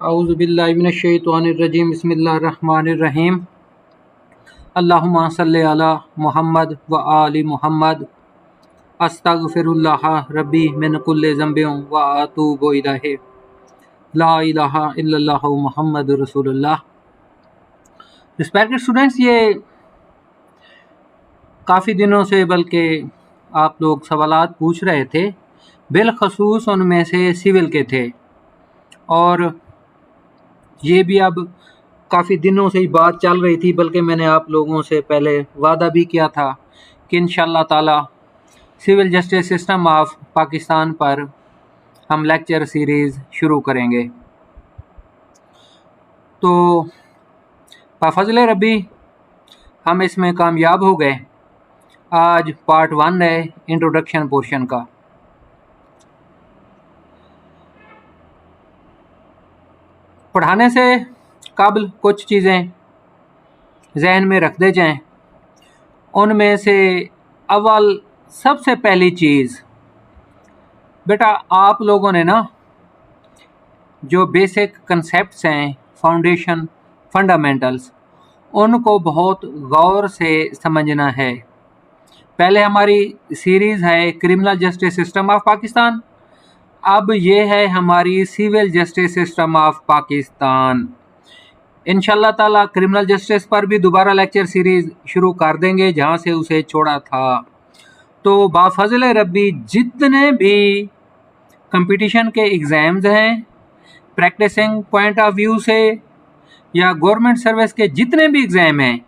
औज़ुबिल्लाहिमिनश्शैतानिर्रजीम बिस्मिल्लाहिर्रहमानिर्रहीम अल्लाहुम्मा सल्लि अला मुहम्मद व आलि मुहम्मद अस्तगफिरुल्लाह रब्बी मिन कुल्लि ज़ंबिन व अतूबु इलैहि ला इलाहा इल्लल्लाहु मुहम्मदुर रसूलुल्लाह। रिस्पेक्टेड स्टूडेंट्स, ये काफ़ी दिनों से बल्कि आप लोग सवालात पूछ रहे थे, बिलखसूस उनमें से सिविल के थे, और ये भी अब काफ़ी दिनों से ही बात चल रही थी, बल्कि मैंने आप लोगों से पहले वादा भी किया था कि इंशाअल्लाह ताला civil justice system of Pakistan पर हम लेक्चर सीरीज़ शुरू करेंगे। तो बफज़ल रब्बी हम इसमें कामयाब हो गए। आज पार्ट 1 है इंट्रोडक्शन पोर्शन का। पढ़ाने से कबल कुछ चीज़ें जहन में रखते जाएं। उनमें से अव्वल सबसे पहली चीज़, बेटा आप लोगों ने ना जो बेसिक कंसेप्ट्स हैं, फाउंडेशन, फंडामेंटल्स, उनको बहुत गौर से समझना है। पहले हमारी सीरीज़ है criminal justice system of Pakistan, अब ये है हमारी civil justice system of Pakistan. इंशाअल्लाह ताला क्रिमिनल जस्टिस पर भी दोबारा लेक्चर सीरीज़ शुरू कर देंगे जहाँ से उसे छोड़ा था। तो बाफज़ल रब्बी जितने भी कंपटीशन के एग्ज़ाम्स हैं, प्रैक्टिसिंग पॉइंट ऑफ व्यू से या गवर्नमेंट सर्विस के जितने भी एग्ज़ाम हैं,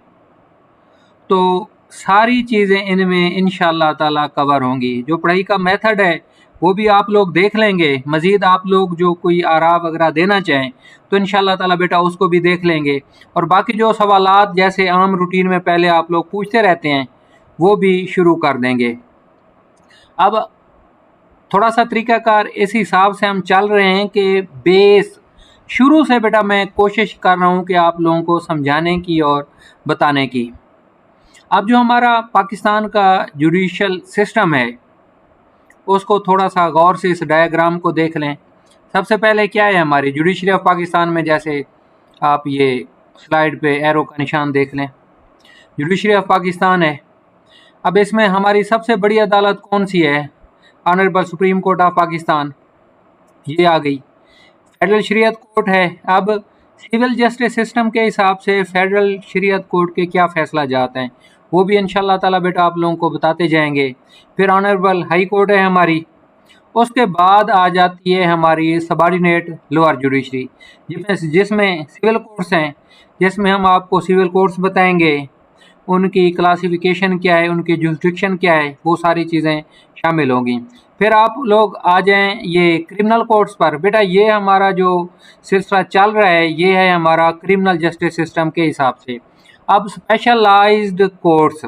तो सारी चीज़ें इनमें इंशाअल्लाह ताला कवर होंगी। जो पढ़ाई का मेथड है वो भी आप लोग देख लेंगे। मज़ीद आप लोग जो कोई आरा वगैरह देना चाहें तो इंशाअल्लाह ताला बेटा उसको भी देख लेंगे, और बाकी जो सवालात जैसे आम रूटीन में पहले आप लोग पूछते रहते हैं वो भी शुरू कर देंगे। अब थोड़ा सा तरीक़ाकार इस हिसाब से हम चल रहे हैं कि बेस शुरू से बेटा मैं कोशिश कर रहा हूँ कि आप लोगों को समझाने की और बताने की। अब जो हमारा पाकिस्तान का जुडिशल सिस्टम है उसको थोड़ा सा गौर से इस डायग्राम को देख लें। सबसे पहले क्या है हमारी जुडिशरी ऑफ पाकिस्तान में, जैसे आप ये स्लाइड पे एरो का निशान देख लें, जुडिशरी ऑफ पाकिस्तान है। अब इसमें हमारी सबसे बड़ी अदालत कौन सी है? Honourable supreme court of Pakistan, ये आ गई। फेडरल शरीयत कोर्ट है। अब सिविल जस्टिस सिस्टम के हिसाब से फेडरल शरीयत कोर्ट के क्या फैसला जाते हैं वो भी इंशाअल्लाह ताला बेटा आप लोगों को बताते जाएंगे। फिर ऑनरेबल हाई कोर्ट है हमारी। उसके बाद आ जाती है हमारी सबॉर्डिनेट लोअर जुडिशरी, जिसमें सिविल कोर्ट्स हैं, जिसमें हम आपको सिविल कोर्ट्स बताएंगे, उनकी क्लासिफिकेशन क्या है, उनकी जुरिस्डिक्शन क्या है, वो सारी चीज़ें शामिल होंगी। फिर आप लोग आ जाएं ये क्रिमिनल कोर्ट्स पर। बेटा ये हमारा जो सिलसिला चल रहा है ये है हमारा क्रिमिनल जस्टिस सिस्टम के हिसाब से। अब स्पेशलाइज्ड कोर्ट्स,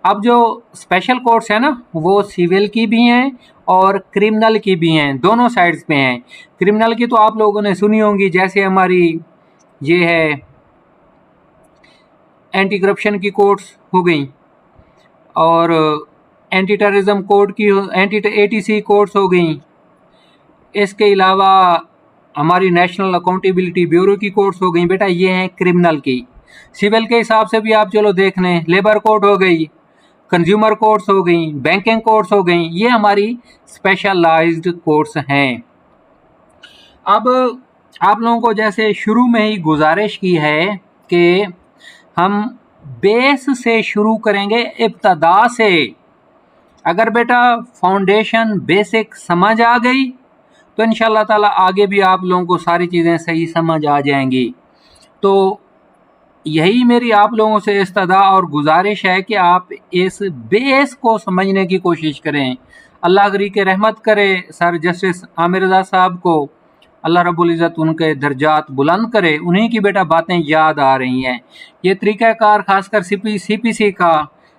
अब जो स्पेशल कोर्ट्स हैं ना वो सिविल की भी हैं और क्रिमिनल की भी हैं, दोनों साइड्स पे हैं। क्रिमिनल की तो आप लोगों ने सुनी होंगी, जैसे हमारी ये है एंटी करप्शन की कोर्ट्स हो गई, और एंटी टेररिज्म कोर्ट की, एंटी ATC कोर्ट्स हो गई। इसके अलावा हमारी नेशनल अकाउंटेबिलिटी ब्यूरो की कोर्ट्स हो गई। बेटा ये हैं क्रिमिनल की। सिविल के हिसाब से भी आप चलो देख लें, लेबर कोर्ट हो गई, कंज्यूमर कोर्ट्स हो गई, बैंकिंग कोर्ट्स हो गई, ये हमारी स्पेशलाइज्ड कोर्ट्स हैं। अब आप लोगों को जैसे शुरू में ही गुजारिश की है कि हम बेस से शुरू करेंगे, इब्तदा से। अगर बेटा फाउंडेशन बेसिक समझ आ गई तो इंशाअल्लाह ताला आगे भी आप लोगों को सारी चीज़ें सही समझ आ जाएंगी। तो यही मेरी आप लोगों से इस्तदा और गुजारिश है कि आप इस बेस को समझने की कोशिश करें। अल्लाह गरी के रहमत करे सर जस्टिस आमिर रज़ा साहब को, अल्लाह रब्बुल इज़्ज़त उनके दर्जात बुलंद करे। उन्हीं की बेटा बातें याद आ रही हैं। ये तरीक़ाकार ख़ासकर CPC का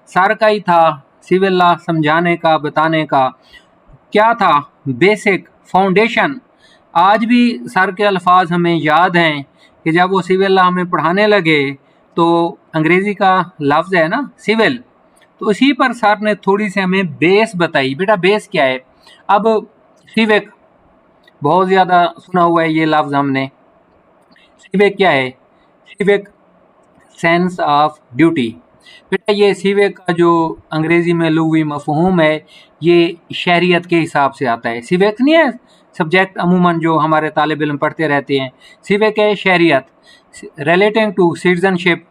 सर का ही था, सिविल लॉ समझाने का, बताने का। क्या था? Basic foundation. आज भी सर के अल्फाज हमें याद हैं कि जब वो सिविल लॉ हमें पढ़ाने लगे तो अंग्रेज़ी का लफ्ज़ है ना सिविल, तो इसी पर सर ने थोड़ी सी हमें बेस बताई। बेटा बेस क्या है? अब सिविक बहुत ज़्यादा सुना हुआ है ये लफ्ज़ हमने, सिविक क्या है? Civic sense of duty. बेटा ये सिविक का जो अंग्रेजी में लुग़वी मफ़हूम है, ये शरीयत के हिसाब से आता है। सिविक नहीं है सब्जेक्ट अमूमन जो हमारे तालिब इल्म पढ़ते रहते हैं, सिविक है शरीयत। रिलेटिंग टू सिटीजनशिप,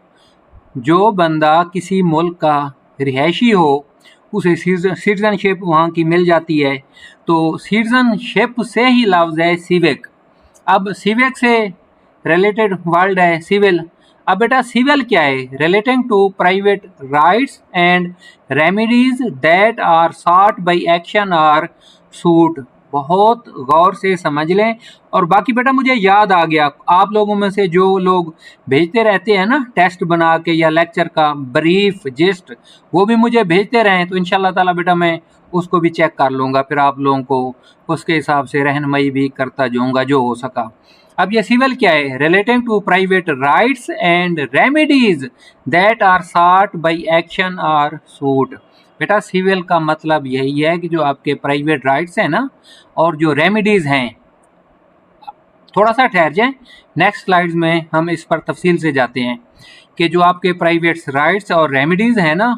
जो बंदा किसी मुल्क का रिहायशी हो उसे सिटीजनशिप वहाँ की मिल जाती है, तो सिटीजनशिप से ही लफ्ज़ है सिविक। अब सिविक से रिलेटेड वर्ड है सिविल। अब बेटा सिविल क्या है? Relating to private rights and remedies that are sought by action और सूट। बहुत गौर से समझ लें। और बाकी बेटा मुझे याद आ गया, आप लोगों में से जो लोग भेजते रहते हैं ना टेस्ट बना के या लेक्चर का ब्रीफ जिस्ट, वो भी मुझे भेजते रहें, तो इंशाल्लाह ताला बेटा मैं उसको भी चेक कर लूँगा, फिर आप लोगों को उसके हिसाब से रहनुमाई भी करता जाऊँगा जो हो सका। अब ये सिविल क्या है? Relating to private rights and remedies that are sought by action और सूट। बेटा सिविल का मतलब यही है कि जो आपके प्राइवेट राइट्स हैं ना, और जो रेमेडीज हैं, थोड़ा सा ठहर जाएं, नेक्स्ट स्लाइड्स में हम इस पर तफसील से जाते हैं कि जो आपके प्राइवेट राइट्स और रेमेडीज हैं ना,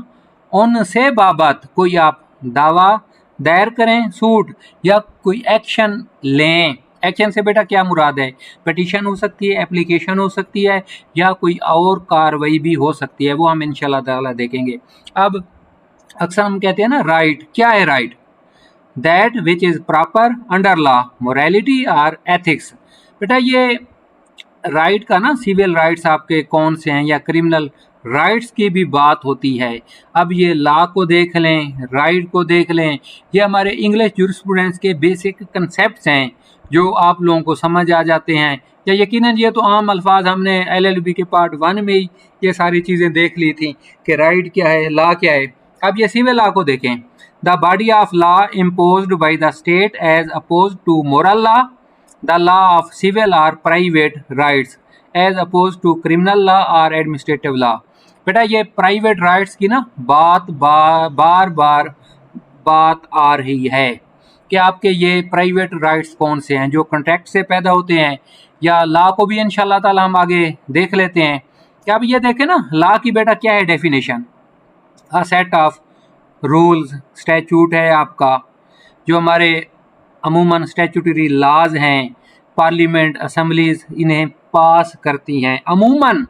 उनसे बाबत कोई आप दावा दायर करें, सूट या कोई एक्शन लें। एक्शन से बेटा क्या मुराद है? पिटीशन हो सकती है, एप्लीकेशन हो सकती है, या कोई और कार्रवाई भी हो सकती है, वो हम इंशाल्लाह ताला देखेंगे। अब अक्सर हम कहते हैं ना राइट, क्या है right? That which is proper under law, morality और एथिक्स। बेटा ये राइट का ना, सिविल राइट्स आपके कौन से हैं या क्रिमिनल राइट्स की भी बात होती है। अब ये लॉ को देख लें, राइट को देख लें, ये हमारे इंग्लिश जूरिस्प्रूडेंस के बेसिक कंसेप्ट्स हैं जो आप लोगों को समझ आ जाते हैं। या यकीनन ये तो आम अल्फाज, हमने LLB के पार्ट 1 में ही ये सारी चीज़ें देख ली थी कि राइट क्या है, लॉ क्या है। अब ये सिविल लॉ को देखें, the body of law imposed by the state as oppose to moral law, the law of civil और private rights as oppose to criminal law और एडमिनिस्ट्रेटिव लॉ। बेटा ये प्राइवेट राइट्स की ना बार बार बात आ रही है कि आपके ये प्राइवेट राइट्स कौन से हैं जो कॉन्ट्रैक्ट से पैदा होते हैं, या लॉ को भी इंशाल्लाह ताला हम आगे देख लेते हैं। क्या अब ये देखें ना, लॉ की बेटा क्या है definition? A set of rules, statute है आपका, जो हमारे अमूमन स्टैट्यूटरी लॉज हैं, पार्लियामेंट असम्बलीज इन्हें पास करती हैं। अमूमन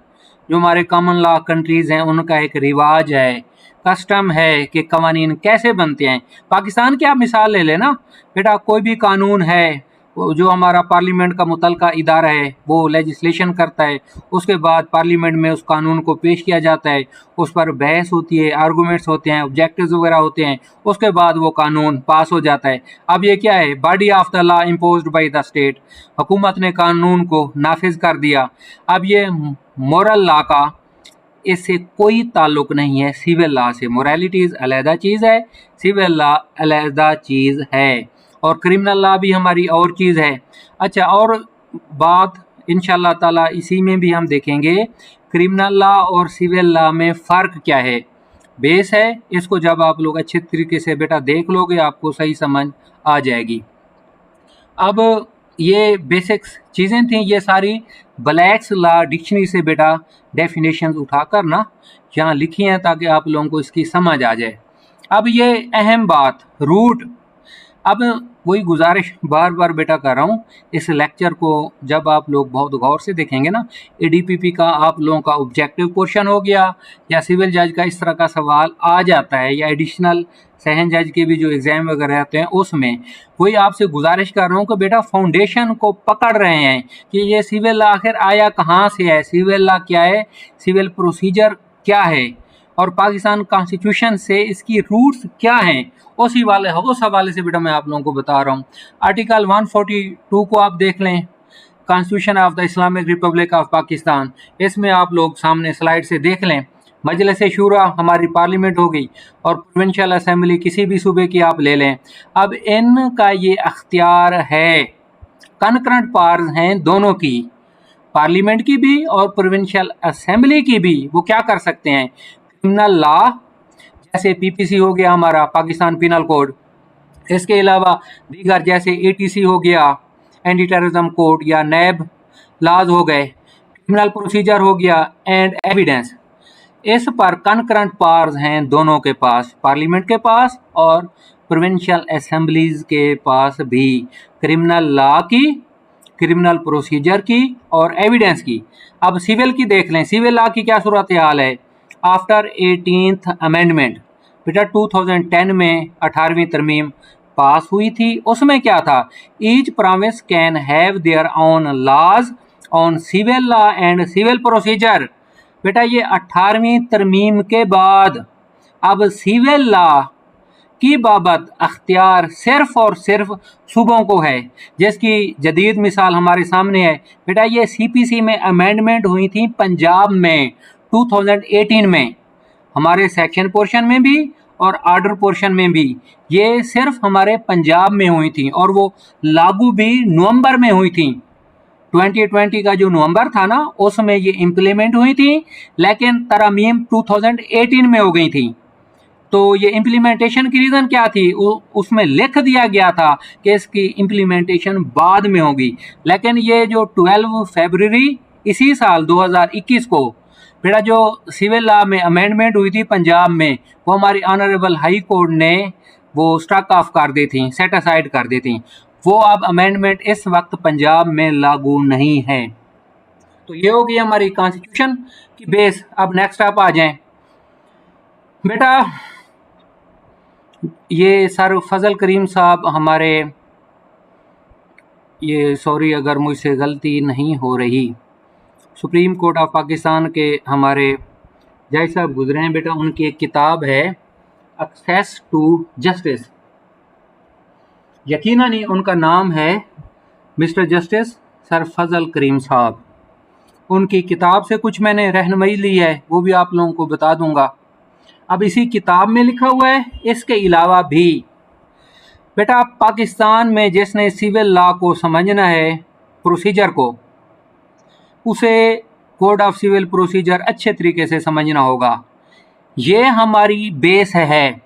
जो हमारे कॉमन लॉ कंट्रीज़ हैं उनका एक रिवाज है, कस्टम है कि कवानीन कैसे बनते हैं। पाकिस्तान की आप मिसाल ले लेना बेटा, कोई भी कानून है जो हमारा पार्लियामेंट का मुतलका इदारा है वो लेजिस्लेशन करता है, उसके बाद पार्लियामेंट में उस कानून को पेश किया जाता है, उस पर बहस होती है, आर्गूमेंट्स होते हैं, ऑब्जेक्टिव्स वगैरह होते हैं, उसके बाद वो कानून पास हो जाता है। अब ये क्या है? Body of the law imposed by the state, हुकूमत ने कानून को नाफिज कर दिया। अब ये मोरल लॉ का इससे कोई ताल्लुक नहीं है सिविल लॉ से। मोरालिटीज़ अलहदा चीज़ है, सिविल लॉ अलहदा चीज़ है, और क्रिमिनल लॉ भी हमारी और चीज़ है। अच्छा, और बात इंशाल्लाह ताला इसी में भी हम देखेंगे क्रिमिनल लॉ और सिविल लॉ में फ़र्क क्या है। बेस है, इसको जब आप लोग अच्छे तरीके से बेटा देख लोगे आपको सही समझ आ जाएगी। अब ये बेसिक्स चीज़ें थी, ये सारी ब्लैक्स लॉ डिक्शनरी से बेटा डेफिनेशंस उठाकर ना यहाँ लिखी हैं ताकि आप लोगों को इसकी समझ आ जाए। अब ये अहम बात रूट, अब वही गुजारिश बार बार बेटा कर रहा हूँ, इस लेक्चर को जब आप लोग बहुत गौर से देखेंगे ना, ADPP का आप लोगों का ऑब्जेक्टिव क्वेश्चन हो गया, या सिविल जज का इस तरह का सवाल आ जाता है, या एडिशनल सहन जज के भी जो एग्ज़ाम वगैरह रहते हैं उसमें, वही आपसे गुजारिश कर रहा हूँ कि बेटा फाउंडेशन को पकड़ रहे हैं कि ये सिविल लॉ आखिर आया कहाँ से है, सिविल लॉ क्या है, सिविल प्रोसीजर क्या है, और पाकिस्तान कॉन्स्टिट्यूशन से इसकी रूट्स क्या हैं, उस हवाले से बेटा मैं आप लोगों को बता रहा हूँ। आर्टिकल 142 को आप देख लें, constitution of the Islamic Republic of Pakistan, इसमें आप लोग सामने स्लाइड से देख लें, मजलिस शूरा हमारी पार्लियामेंट हो गई, और प्रोविंशियल असम्बली किसी भी सूबे की आप ले लें। अब इनका ये अख्तियार है, कनकरेंट पावर्स हैं दोनों की, पार्लियामेंट की भी और प्रोविंशियल असम्बली की भी। वो क्या कर सकते हैं? क्रिमिनल लॉ जैसे PPC हो गया हमारा पाकिस्तान पिनल कोड, इसके अलावा दीगर जैसे ATC हो गया एंटी टेररिज्म कोड, या नैब लॉज हो गए, क्रिमिनल प्रोसीजर हो गया एंड एविडेंस। इस पर कनकरेंट पावर्स हैं दोनों के पास, पार्लियामेंट के पास और प्रोविंशियल असेंबलीज के पास भी, क्रिमिनल लॉ की, क्रिमिनल प्रोसीजर की और एविडेंस की। अब सिविल की देख लें, सिविल लॉ की क्या सूरत हाल है। आफ्टर 18th अमेंडमेंट बेटा 2010 में 18वीं तरमीम पास हुई थी। उसमें क्या था, each province can have their own laws on civil law and civil procedure. बेटा ये 18वीं तरमीम के बाद अब सिविल लॉ की बाबत अख्तियार सिर्फ और सिर्फ सूबों को है, जिसकी जदीद मिसाल हमारे सामने है। बेटा ये सीपीसी में अमेंडमेंट हुई थी पंजाब में 2018 में, हमारे सेक्शन पोर्शन में भी और आर्डर पोर्शन में भी। ये सिर्फ हमारे पंजाब में हुई थी और वो लागू भी नवंबर में हुई थी। 2020 का जो नवंबर था ना, उसमें ये इम्प्लीमेंट हुई थी, लेकिन तरमीम 2018 में हो गई थी। तो ये इम्प्लीमेंटेशन की रीज़न क्या थी, उसमें लिख दिया गया था कि इसकी इम्प्लीमेंटेशन बाद में होगी। लेकिन ये जो 12 फरवरी इसी साल 2021 को बेटा जो सिविल लॉ में अमेंडमेंट हुई थी पंजाब में, वो हमारी ऑनरेबल हाई कोर्ट ने वो स्ट्रक ऑफ कर दी थी, सेट असाइड कर दी थी। वो अब अमेंडमेंट इस वक्त पंजाब में लागू नहीं है। तो ये होगी हमारी कॉन्स्टिट्यूशन की बेस। अब नेक्स्ट आप आ जाएं बेटा, ये सर फजल करीम साहब हमारे, ये सॉरी अगर मुझसे गलती नहीं हो रही, सुप्रीम कोर्ट ऑफ पाकिस्तान के हमारे जज साहब गुजरे हैं बेटा। उनकी एक किताब है एक्सेस टू जस्टिस, यकीनन ही उनका नाम है मिस्टर जस्टिस सर फजल करीम साहब। उनकी किताब से कुछ मैंने रहनुमाई ली है, वो भी आप लोगों को बता दूंगा। अब इसी किताब में लिखा हुआ है, इसके अलावा भी बेटा पाकिस्तान में जिसने सिविल लॉ को समझना है, प्रोसीजर को, उसे कोड ऑफ सिविल प्रोसीजर अच्छे तरीके से समझना होगा। ये हमारी बेस है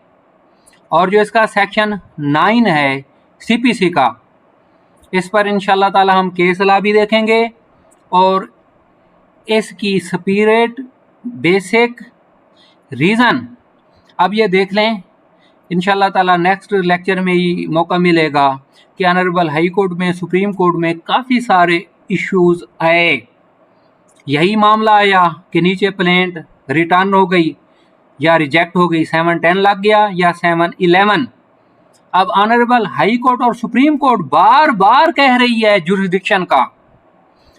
और जो इसका सेक्शन 9 है सीपीसी का, इस पर इंशाल्लाह ताला हम केस लॉ भी देखेंगे और इसकी स्पिरिट, बेसिक, रीज़न अब ये देख लें। इंशाल्लाह ताला नेक्स्ट लेक्चर में ही मौका मिलेगा कि ऑनरेबल हाई कोर्ट में, सुप्रीम कोर्ट में काफ़ी सारे इश्यूज़ आए। यही मामला आया कि नीचे प्लेंट रिटर्न हो गई या रिजेक्ट हो गई, 7-10 लग गया या 7-11। अब ऑनरेबल हाई कोर्ट और सुप्रीम कोर्ट बार बार कह रही है जुरिस्डिक्शन का।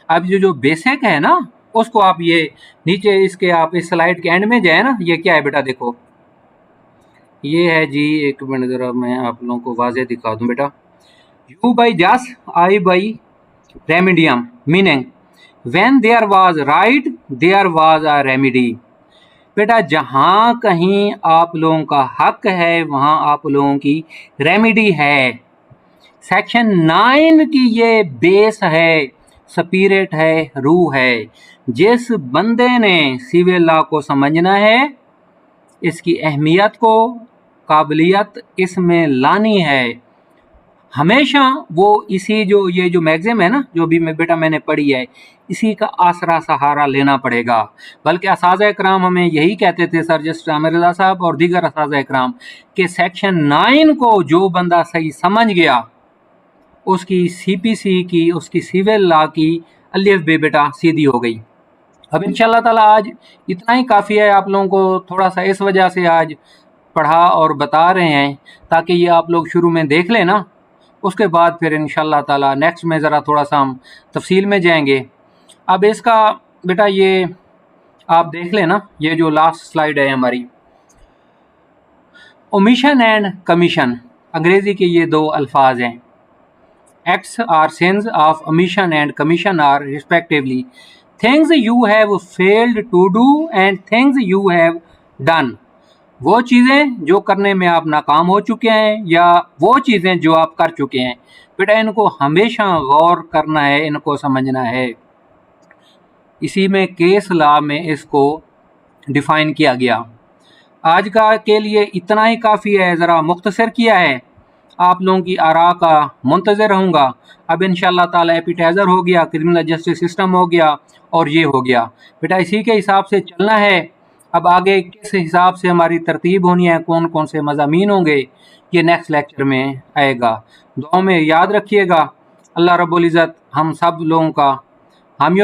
अब जो बेसिक है ना, उसको आप ये नीचे इसके आप इस स्लाइड के एंड में जाए ना, ये क्या है बेटा, देखो ये है जी, एक मिनट जरा मैं आप लोगों को वाजे दिखा दूं बेटा। यू बाई जस, आई बाई रेमिडियम, meaning when there was right there was a remedy. बेटा जहाँ कहीं आप लोगों का हक है वहाँ आप लोगों की रेमिडी है। सेक्शन 9 की ये बेस है, स्पिरिट है, रूह है। जिस बंदे ने सिविल लॉ को समझना है, इसकी अहमियत को, काबिलियत इसमें लानी है, हमेशा वो इसी जो ये जो मैगज़ीन है ना, जो भी बेटा मैंने पढ़ी है, इसी का आसरा सहारा लेना पड़ेगा। बल्कि असाज़ा इकराम हमें यही कहते थे, सर जस्टिस आमिर रज़ा साहब और दीगर असाज़ा इकराम, कि सेक्शन 9 को जो बंदा सही समझ गया, उसकी सीपीसी की, उसकी सिविल लॉ की अलिफ बे बेटा सीधी हो गई। अब इंशाल्लाह ताला आज इतना ही काफ़ी है। आप लोगों को थोड़ा सा इस वजह से आज पढ़ा और बता रहे हैं ताकि ये आप लोग शुरू में देख लें ना, उसके बाद फिर इंशाल्लाह ताला नेक्स्ट में ज़रा थोड़ा सा हम तफसील में जाएंगे। अब इसका बेटा ये आप देख लें ना, ये जो लास्ट स्लाइड है हमारी, ओमिशन एंड कमीशन, अंग्रेज़ी के ये दो अल्फाज हैं। Acts are sins of omission and commission are respectively things you have failed to do and things you have done. वो चीज़ें जो करने में आप नाकाम हो चुके हैं या वो चीज़ें जो आप कर चुके हैं, बेटा इनको हमेशा गौर करना है, इनको समझना है। इसी में केस लॉ में इसको डिफ़ाइन किया गया। आज का के लिए इतना ही काफ़ी है, ज़रा मुख्तसर किया है। आप लोगों की आरा का मुंतज़िर रहूँगा। अब इंशाअल्लाह ताला एपिटाइज़र हो गया, क्रिमिनल जस्टिस सिस्टम हो गया और ये हो गया। बेटा इसी के हिसाब से चलना है। अब आगे किस हिसाब से हमारी तरतीब होनी है, कौन कौन से मज़ामीन होंगे, ये नेक्स्ट लेक्चर में आएगा। दुआ में याद रखिएगा। अल्लाह रब्बुल इज़्ज़त हम सब लोगों का हामी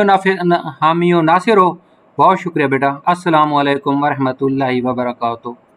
व नासिर हो। बहुत शुक्रिया बेटा। अस्सलामु अलैकुम वरहमतुल्लाहि वबरकातुहू।